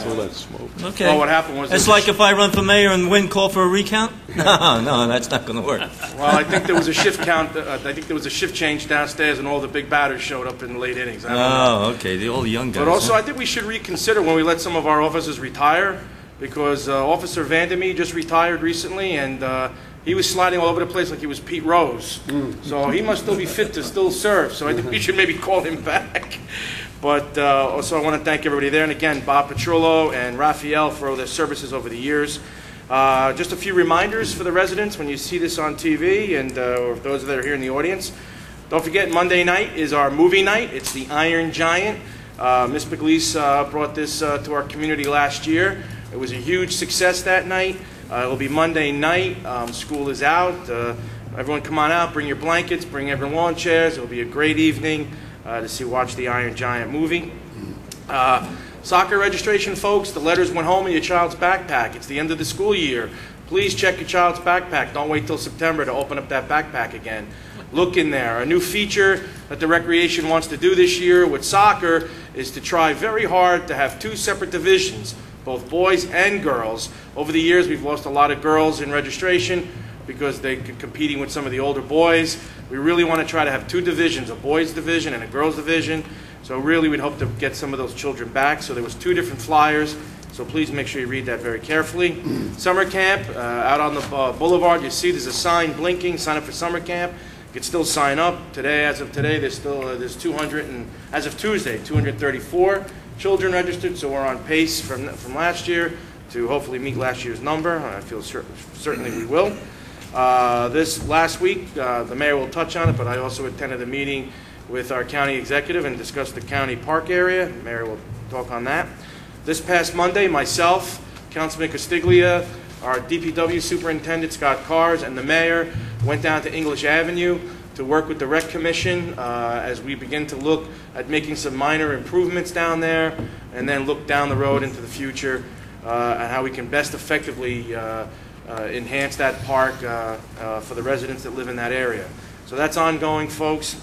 Okay. Well, what happened was... It's like if I run for mayor and win, call for a recount? No, that's not going to work. Well, I think there was a shift count. I think there was a shift change downstairs, and all the big batters showed up in the late innings. I don't know. Oh, okay. All the young guys. But also, huh? I think we should reconsider when we let some of our officers retire, because Officer Vandermeer just retired recently, and he was sliding all over the place like he was Pete Rose. So he must still be fit to still serve. So I think we should maybe call him back. But also, I want to thank everybody there, and again, Bob Petrillo and Raphael for all their services over the years. Just a few reminders for the residents when you see this on TV, and or those that are here in the audience. Don't forget, Monday night is our movie night. It's The Iron Giant. Ms. Pugliese brought this to our community last year. It was a huge success that night. It will be Monday night. School is out. Everyone come on out. Bring your blankets. Bring everyone lawn chairs. It will be a great evening to watch The Iron Giant movie. Soccer registration, folks. The letters went home in your child's backpack. It's the end of the school year. Please check your child's backpack. Don't wait till September to open up that backpack again. Look in there. A new feature that the Recreation wants to do this year with soccer is to try very hard to have 2 separate divisions, both boys and girls. Over the years, we've lost a lot of girls in registration because they're competing with some of the older boys. We really want to try to have 2 divisions, a boys division and a girls division. So really, we'd hope to get some of those children back. So there was 2 different flyers. So please make sure you read that very carefully. Summer camp, out on the boulevard, you see there's a sign blinking, sign up for summer camp. You can still sign up. Today, as of today, there's 200 and, as of Tuesday, 234 children registered. So we're on pace from last year to hopefully meet last year's number. I feel certainly we will. This last week, the mayor will touch on it, but I also attended a meeting with our county executive and discussed the county park area. The mayor will talk on that. This past Monday, myself, Councilman Castiglia, our DPW superintendent, Scott Cars, and the mayor went down to English Avenue to work with the Rec Commission as we begin to look at making some minor improvements down there, and then look down the road into the future at how we can best effectively enhance that park for the residents that live in that area. So that's ongoing, folks.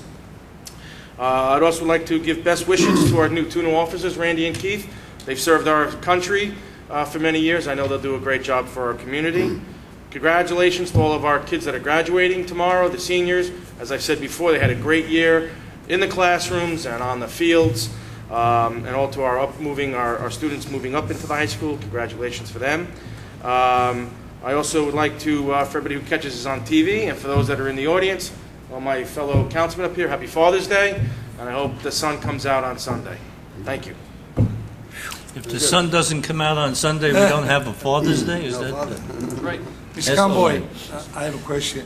I'd also like to give best wishes to our 2 new officers, Randy and Keith. They've served our country for many years. I know they'll do a great job for our community. Congratulations to all of our kids that are graduating tomorrow, the seniors. As I said before, they had a great year in the classrooms and on the fields. And all to our students moving up into the high school. Congratulations for them. I also would like to, for everybody who catches us on TV and for those that are in the audience, well, my fellow councilmen up here, happy Father's Day, and I hope the sun comes out on Sunday. Thank you. If the sun doesn't come out on Sunday, we don't have a Father's Day? Is that Right. Mr. Conboy, I have a question.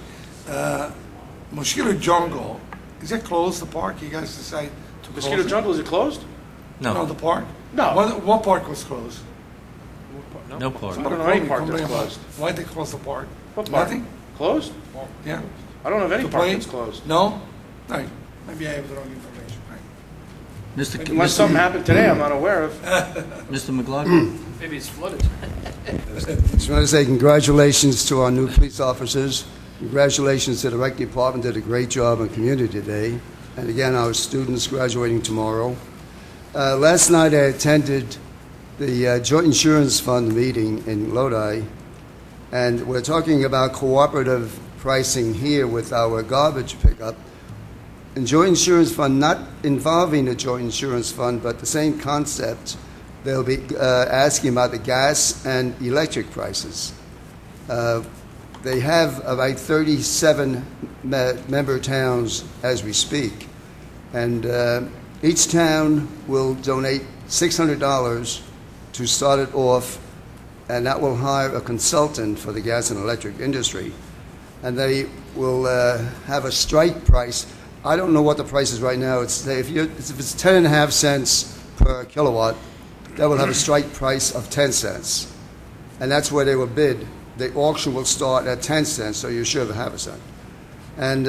Mosquito Jungle, is it closed, the park? You guys decide to close Mosquito it? Jungle, is it closed? No, the park? No. What park was closed? No park. I don't know any park that's closed. Why they close the park? What park? Nothing? Closed? Yeah. I don't know of any To park play? that's closed. No? Right. Maybe I have the wrong information. Right. Unless something happened today I'm not aware of. Mr. McLaughlin? Maybe it's flooded. Just want to say congratulations to our new police officers. Congratulations to the rec department, did a great job on Community Day. And again, our students graduating tomorrow. Last night I attended the Joint Insurance Fund meeting in Lodi, and we're talking about cooperative pricing here with our garbage pickup. And Joint Insurance Fund, not involving a Joint Insurance Fund, but the same concept, they'll be asking about the gas and electric prices. They have about 37 member towns as we speak, and each town will donate $600 to start it off, and that will hire a consultant for the gas and electric industry, and they will have a strike price. I don't know what the price is right now. If it's 10.5 cents per kilowatt, they will have a strike price of 10 cents, and that's where they will bid. The auction will start at 10 cents, so you're sure to have a cent. And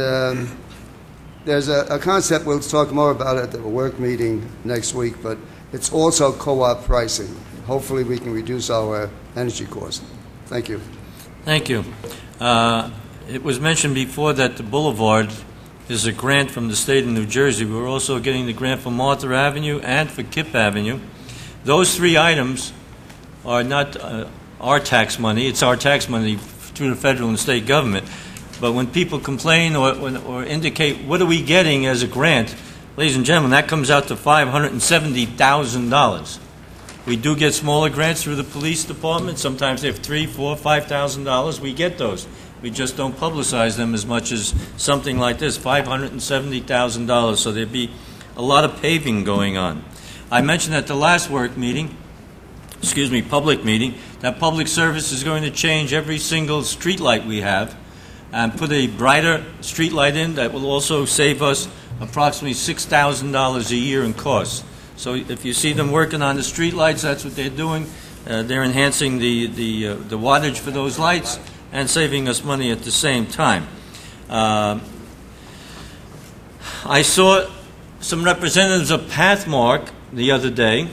there's a concept, we'll talk more about it at the work meeting next week, but it's also co-op pricing. Hopefully we can reduce our energy costs. Thank you. Thank you. It was mentioned before that the Boulevard is a grant from the state of New Jersey. We're also getting the grant for Martha Avenue and for Kip Avenue. Those three items are not our tax money. It's our tax money through the federal and state government. But when people complain or indicate what are we getting as a grant, ladies and gentlemen, that comes out to $570,000. We do get smaller grants through the police department. Sometimes they have $3,000, $4,000, $5,000. We get those. We just don't publicize them as much as something like this, $570,000. So there'd be a lot of paving going on. I mentioned at the last public meeting, that public service is going to change every single street light we have and put a brighter street light in that will also save us approximately $6,000 a year in costs. So if you see them working on the street lights, that's what they're doing. They're enhancing the wattage for those lights and saving us money at the same time. I saw some representatives of Pathmark the other day.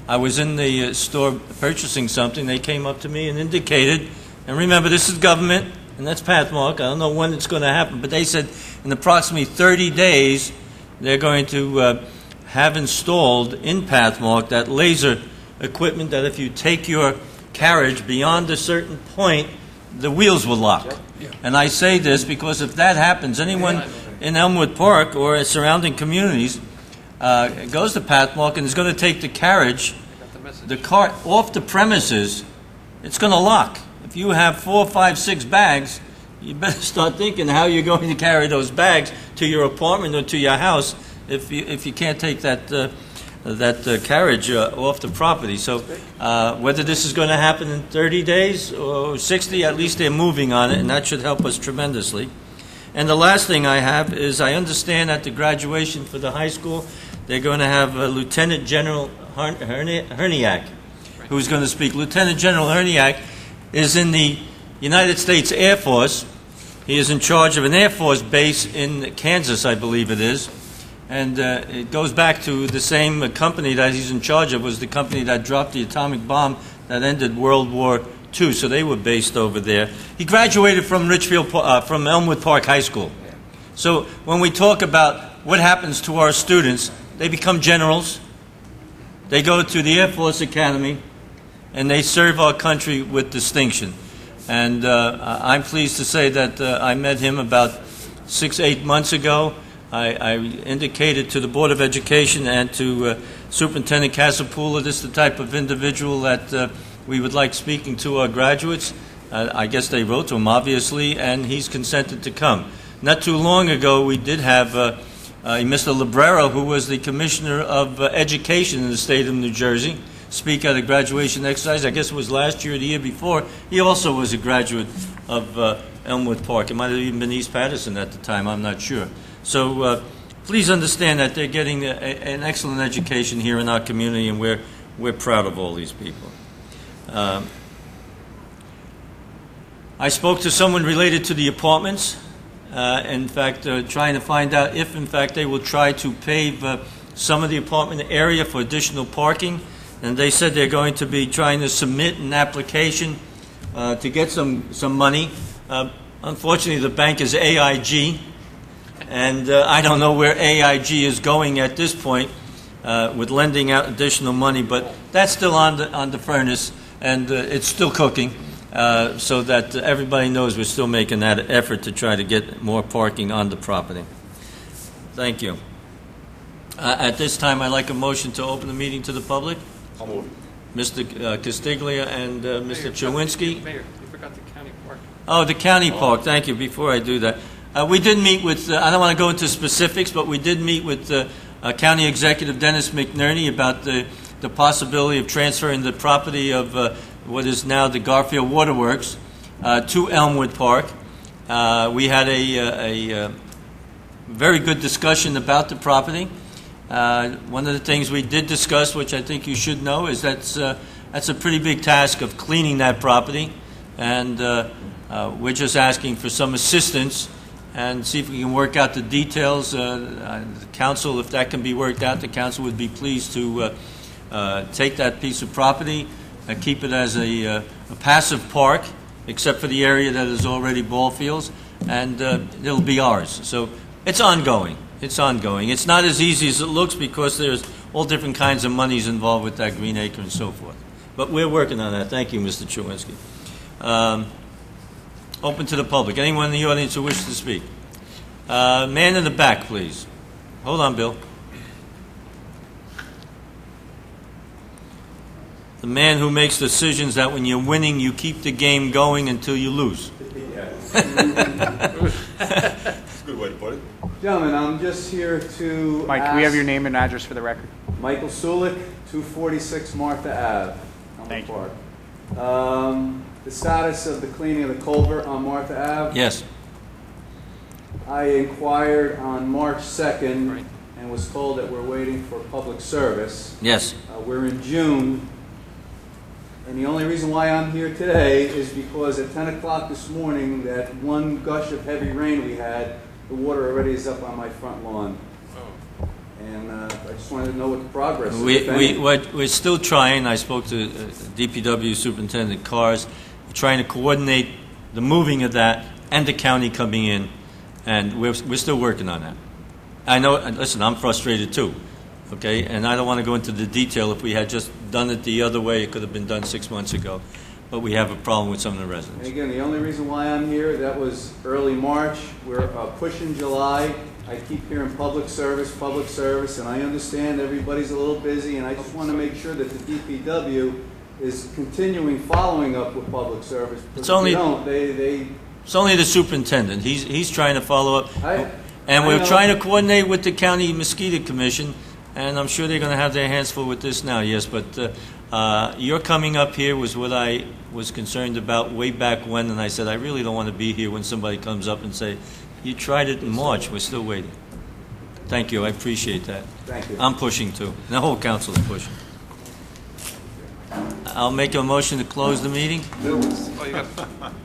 I was in the store purchasing something. They came up to me and indicated, and remember, this is government, and that's Pathmark. I don't know when it's going to happen, but they said in approximately 30 days they're going to have installed in Pathmark that laser equipment that if you take your carriage beyond a certain point, the wheels will lock. And I say this because if that happens, anyone in Elmwood Park or surrounding communities goes to Pathmark and is going to take the carriage, the cart off the premises, it's going to lock. If you have 4, 5, 6 bags, you better start thinking how you're going to carry those bags to your apartment or to your house if you can't take that carriage off the property. So whether this is going to happen in 30 days or 60, at least they're moving on it, and that should help us tremendously. And the last thing I have is I understand at the graduation for the high school, they're going to have Lieutenant General Herniak, who's going to speak. Lieutenant General Herniak is in the United States Air Force. He is in charge of an Air Force base in Kansas, I believe it is. And it goes back to the same company that he's in charge of was the company that dropped the atomic bomb that ended World War II. So they were based over there. He graduated from from Elmwood Park High School. So when we talk about what happens to our students, they become generals. They go to the Air Force Academy, and they serve our country with distinction. And I'm pleased to say that I met him about 6, 8 months ago. I indicated to the Board of Education and to Superintendent Casapula this is the type of individual that we would like speaking to our graduates. I guess they wrote to him, obviously, and he's consented to come. Not too long ago, we did have Mr. Librero, who was the Commissioner of Education in the state of New Jersey, speak at a graduation exercise. I guess it was last year or the year before. He also was a graduate of Elmwood Park. It might have even been East Patterson at the time, I'm not sure. So please understand that they're getting an excellent education here in our community, and we're proud of all these people. I spoke to someone related to the apartments, in fact, trying to find out if, in fact, they will try to pave some of the apartment area for additional parking. And they said they're going to be trying to submit an application to get some money. Unfortunately, the bank is AIG, and I don't know where AIG is going at this point with lending out additional money, but that's still on the furnace, and it's still cooking, so that everybody knows we're still making that effort to try to get more parking on the property. Thank you. At this time, I'd like a motion to open the meeting to the public. I'll move. Mr. Castiglia and Mr. Chawinski. Mayor, you forgot the county park. Oh, the county park. Thank you. Before I do that, we did meet with, I don't want to go into specifics, but we did meet with County Executive Dennis McNerney about the possibility of transferring the property of what is now the Garfield Waterworks to Elmwood Park. We had a very good discussion about the property. One of the things we did discuss, which I think you should know, is that's a pretty big task of cleaning that property, and we're just asking for some assistance and see if we can work out the details. The council, if that can be worked out, the council would be pleased to take that piece of property and keep it as a passive park except for the area that is already ball fields, and it'll be ours. So it's ongoing. It's ongoing. It's not as easy as it looks because there's all different kinds of monies involved with that green acre and so forth. But we're working on that. Thank you, Mr. Chewinski. Open to the public. Anyone in the audience who wishes to speak? Man in the back, please. Hold on, Bill. The man who makes decisions that when you're winning, you keep the game going until you lose. That's a good way to put it. Gentlemen, I'm just here to Mike, can we have your name and address for the record? Michael Sulik, 246 Martha Ave. Thank you. The status of the cleaning of the culvert on Martha Ave. Yes. I inquired on March 2nd and was told that we're waiting for public service. Yes. We're in June, and the only reason why I'm here today is because at 10 o'clock this morning, that one gush of heavy rain we had, the water already is up on my front lawn. And I just wanted to know what the progress is. We're still trying. I spoke to DPW Superintendent Cars. We're trying to coordinate the moving of that and the county coming in, and we're still working on that. I know, listen, I'm frustrated too, okay? And I don't want to go into the detail. If we had just done it the other way, it could have been done 6 months ago. But we have a problem with some of the residents. And again, the only reason why I'm here, that was early March. We're pushing July. I keep hearing public service, and I understand everybody's a little busy, and I just want to make sure that the DPW is continuing following up with public service. It's only, if they don't, they it's only the superintendent. He's trying to follow up. And we're trying to coordinate with the County Mosquito Commission, and I'm sure they're going to have their hands full with this now, yes. But your coming up here was what I was concerned about way back when, and I said, I really don't want to be here when somebody comes up and say, you tried it in March, we're still waiting. Thank you, I appreciate that. Thank you. I'm pushing too, and the whole council is pushing. I'll make a motion to close the meeting.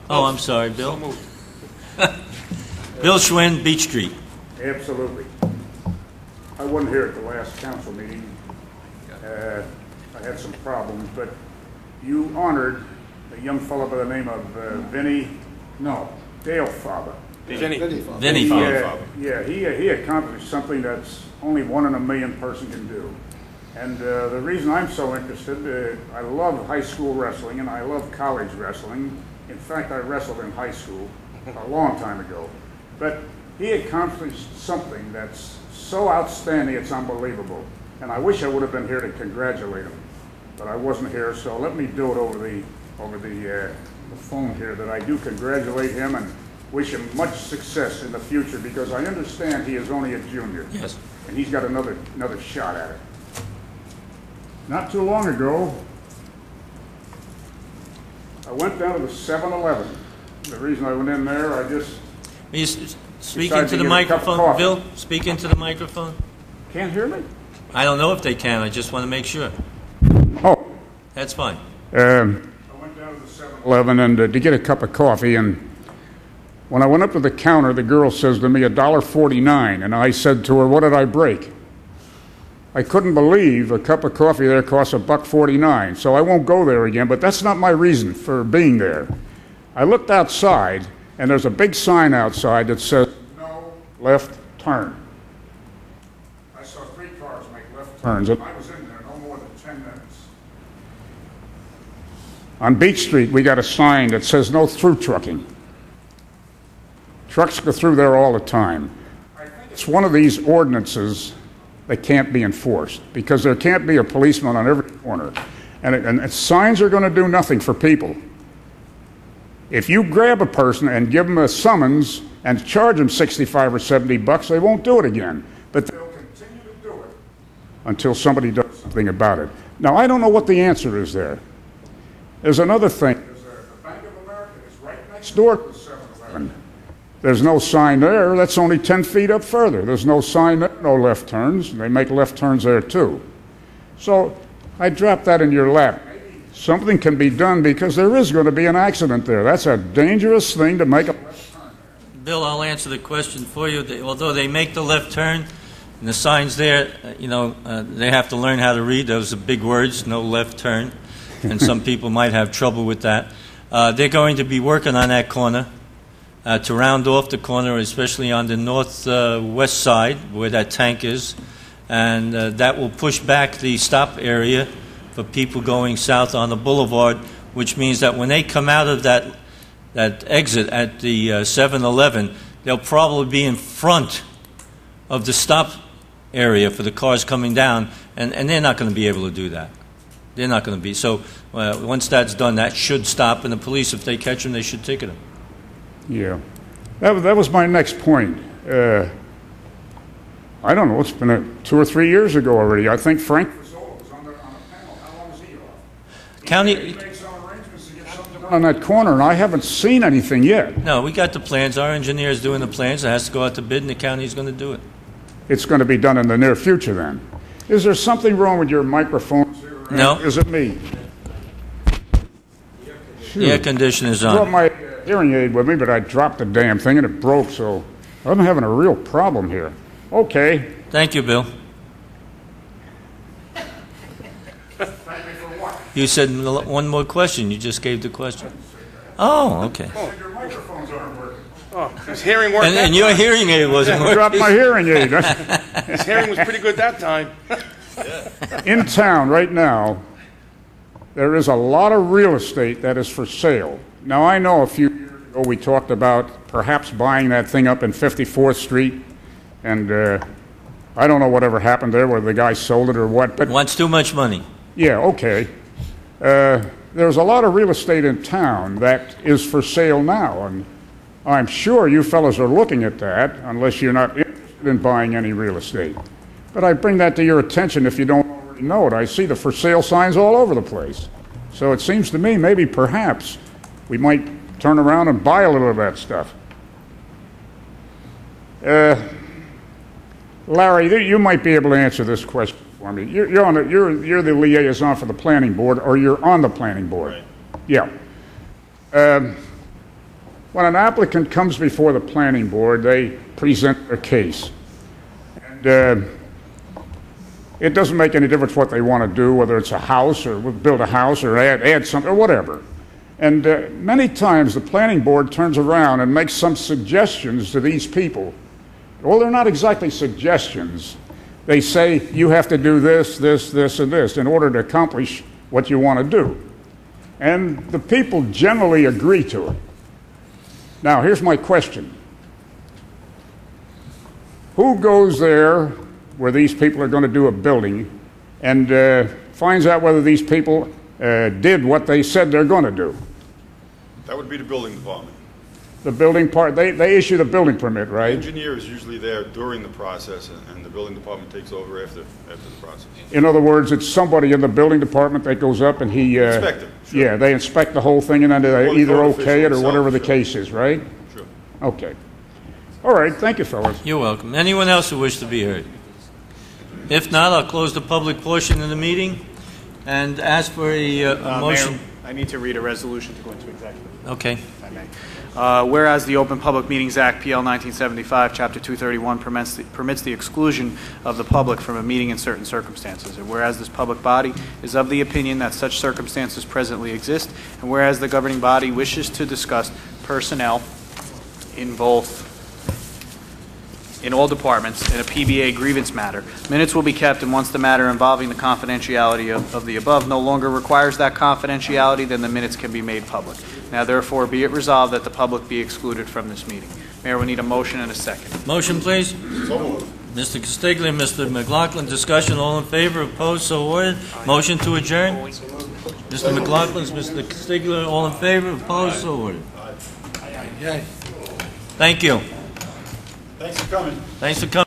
Oh, I'm sorry, Bill. Bill Schwinn, Beach Street. Absolutely. I wasn't here at the last council meeting. I had some problems, but you honored a young fellow by the name of Dale Faber. Vinny Faber. Yeah, he accomplished something that's only 1 in a million person can do. And the reason I'm so interested, I love high school wrestling and I love college wrestling. In fact, I wrestled in high school a long time ago. But he accomplished something that's so outstanding, it's unbelievable. And I wish I would have been here to congratulate him, but I wasn't here. So let me do it over the phone here. That I do congratulate him and wish him much success in the future, because I understand he is only a junior. Yes. And he's got another shot at it. Not too long ago, I went down to the 7-Eleven. The reason I went in there, I just Speak into the microphone, Bill. Speak into the microphone. Can't hear me? I don't know if they can. I just want to make sure. Oh. That's fine. I went down to the 7-Eleven and to get a cup of coffee, and when I went up to the counter, the girl says to me, $1.49, and I said to her, what did I break? I couldn't believe a cup of coffee there costs $1.49, so I won't go there again, but that's not my reason for being there. I looked outside, and there's a big sign outside that says, no left turn. I saw 3 cars make left turns, and I was in there no more than 10 minutes. On Beach Street, we got a sign that says no through trucking. Trucks go through there all the time. I think it's one of these ordinances that can't be enforced, because there can't be a policeman on every corner. And signs are going to do nothing for people. If you grab a person and give them a summons and charge them $65 or $70, they won't do it again. But they'll continue to do it until somebody does something about it. Now, I don't know what the answer is there. There's another thing. The Bank of America is right next door to the 7-Eleven. There's no sign there. That's only 10 feet up further. There's no sign there, no left turns. They make left turns there, too. So I dropped that in your lap. Something can be done, because there is going to be an accident there. That's a dangerous thing to make a left turn. Bill, I'll answer the question for you. Although they make the left turn, and the signs there, they have to learn how to read. Those are big words, no left turn, and some people might have trouble with that. They're going to be working on that corner to round off the corner, especially on the northwest side where that tank is. And that will push back the stop area for people going south on the boulevard, which means that when they come out of that exit at the 7-Eleven, they'll probably be in front of the stop area for the cars coming down, and they're not going to be able to do that. They're not going to be. So once that's done, that should stop, and the police, if they catch them, they should ticket them. Yeah. That was my next point. I don't know, it's been 2 or 3 years ago already. I think Frank Fazzola was on the panel. How long was he off? County... He made some arrangements to get something done on that corner, and I haven't seen anything yet. No, we got the plans. Our engineer is doing the plans. It has to go out to bid, and the county's going to do it. It's going to be done in the near future, then. Is there something wrong with your microphones here? No. Is it me? The air conditioner's I brought on. my hearing aid with me, but I dropped the damn thing, and it broke, so I'm having a real problem here. Okay. Thank you, Bill. You said one more question. You just gave the question. Oh, okay. Your microphones aren't working. Oh, his hearing worked. And your hearing aid wasn't I working. dropped my hearing aid. His hearing was pretty good that time. In town right now, there is a lot of real estate that is for sale. Now, I know a few years ago we talked about perhaps buying that thing up in 54th Street, and I don't know whatever happened there, whether the guy sold it or what. But wants too much money. Yeah, okay. There's a lot of real estate in town that is for sale now, and I'm sure you fellas are looking at that, unless you're not interested in buying any real estate. But I bring that to your attention if you don't already know it. I see the for sale signs all over the place. So it seems to me maybe perhaps we might turn around and buy a little of that stuff. Larry, you might be able to answer this question for me. You're the liaison for the planning board, or you're on the planning board. Right. Yeah. When an applicant comes before the planning board, they present a case. And it doesn't make any difference what they want to do, whether it's a house or build a house or add something or whatever. And many times the planning board turns around and makes some suggestions to these people. Well, they're not exactly suggestions. They say you have to do this, this, this, and this in order to accomplish what you want to do. And the people generally agree to it. Now, here's my question. Who goes there where these people are going to do a building and finds out whether these people did what they said they're going to do? That would be the building department. The building part, they issue the building permit, The right? engineer is usually there during the process, and the building department takes over after the process. In other words, it's somebody in the building department that goes up and he... Inspector, sure. Yeah, they inspect the whole thing and then they Or the either code okay it or official whatever the himself, case is, right? Sure. Okay. All right, thank you, fellas. You're welcome. Anyone else who wish to be heard? If not, I'll close the public portion of the meeting and ask for a motion. Mayor, I need to read a resolution to go into executive. Okay. If I may. Whereas the Open Public Meetings Act, PL 1975, Chapter 231, permits the exclusion of the public from a meeting in certain circumstances, and whereas this public body is of the opinion that such circumstances presently exist, and whereas the governing body wishes to discuss personnel in all departments in a PBA grievance matter, minutes will be kept, and once the matter involving the confidentiality of the above no longer requires that confidentiality, then the minutes can be made public. Now, therefore, be it resolved that the public be excluded from this meeting. Mayor, we need a motion and a second. Motion, please. Mr. Castiglia, Mr. McLaughlin, discussion, all in favor, opposed, so ordered. Motion to adjourn. Mr. McLaughlin, Mr. Castiglia, all in favor, opposed, so ordered. Thank you. Thanks for coming. Thanks for coming.